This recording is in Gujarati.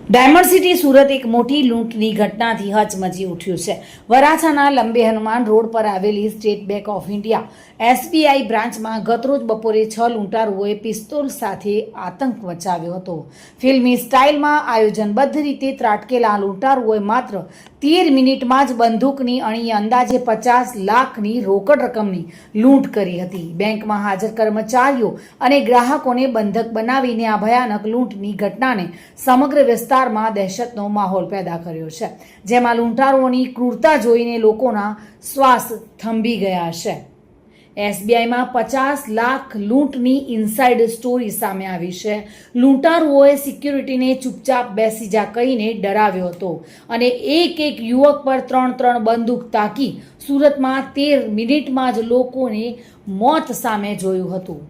ડાયમંડ સિટી સુરત એક મોટી લૂંટની ઘટનાથી હચમચી ઉઠ્યું છે। વરાછાના લંબે હનુમાન રોડ પર આવેલી state bank of India SBI બ્રાન્ચમાં ગતરોજ બપોરે 6 લૂંટારુઓએ પિસ્તોલ સાથે આતંક મચાવ્યો હતો। ફિલ્મી સ્ટાઇલમાં આયોજનબદ્ધ રીતે ત્રાટકેલા લૂંટારુઓએ માત્ર 13 મિનિટમાં જ બંદૂકની અણીએ અંદાજે 50 લાખની રોકડ રકમની લૂંટ કરી હતી। બેંકમાં હાજર કર્મચારીઓ અને ગ્રાહકોને બંધક બનાવીને આ ભયાનક લૂંટની ઘટનાને સમગ્ર વિસ્તારમાં દહેશતનો માહોલ પેદા કર્યો છે, જેમાં લૂંટારુઓની ક્રૂરતા જોઈને લોકોના શ્વાસ થંભી ગયા છે। SBIમાં 50 લાખ લૂંટની ઇનસાઇડ સ્ટોરી સામે આવી છે। લૂંટારુઓએ સિક્યુરિટીને ચૂપચાપ બેસી જા કહીને ડરાવ્યો હતો અને એક યુવક પર 3 બંદૂક તાકી સુરતમાં 13 મિનિટમાં જ લોકોને મોત સામે જોયું હતું।